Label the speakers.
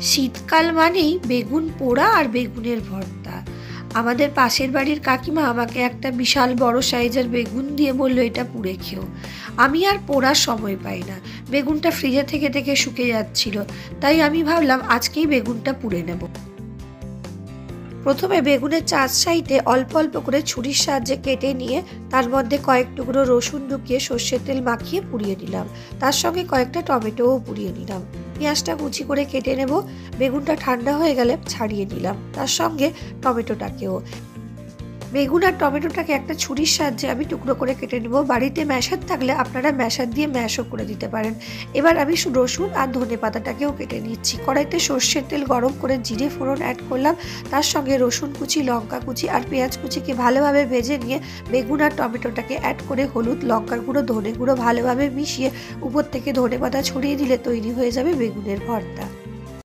Speaker 1: শীতকাল মানেই বেগুন পোড়া আর বেগুনের ভর্তা। আমাদের পাশের বাড়ির কাকিমা আমাকে একটা বিশাল বড় সাইজের বেগুন দিয়ে বলল, এটা পুড়ে খেও। আমি আর পোড়ার সময় পাই না, বেগুনটা ফ্রিজে থেকে থেকে শুকে যাচ্ছিল, তাই আমি ভাবলাম আজকেই বেগুনটা পুড়ে নেব। প্রথমে বেগুনের চার সাইডে অল্প অল্প করে ছুরির সাহায্যে কেটে নিয়ে তার মধ্যে কয়েক টুকরো রসুন ঢুকিয়ে সর্ষের তেল মাখিয়ে পুড়িয়ে নিলাম। তার সঙ্গে কয়েকটা টমেটোও পুড়িয়ে নিলাম। পেঁয়াজটা কুচি করে কেটে নেব। বেগুনটা ঠান্ডা হয়ে গেলে ছাড়িয়ে নিলাম, তার সঙ্গে টমেটোটাকেও। বেগুন আর টমেটোটাকে একটা ছুরির সাহায্যে আমি টুকরো করে কেটে নেব। বাড়িতে ম্যাশার থাকলে আপনারা ম্যাশার দিয়ে ম্যাশও করে দিতে পারেন। এবার আমি রসুন আর ধনেপাতাটাকেও কেটে নিচ্ছি। কড়াইতে সর্ষের তেল গরম করে জিরে ফোড়ন অ্যাড করলাম, তার সঙ্গে রসুন কুচি, লঙ্কা কুচি আর পেঁয়াজ কুচিকে ভালোভাবে ভেজে নিয়ে বেগুন আর টমেটোটাকে অ্যাড করে হলুদ, লঙ্কার গুঁড়ো, ধনে গুঁড়ো ভালোভাবে মিশিয়ে উপর থেকে ধনেপাতা ছড়িয়ে দিলে তৈরি হয়ে যাবে বেগুনের ভর্তা।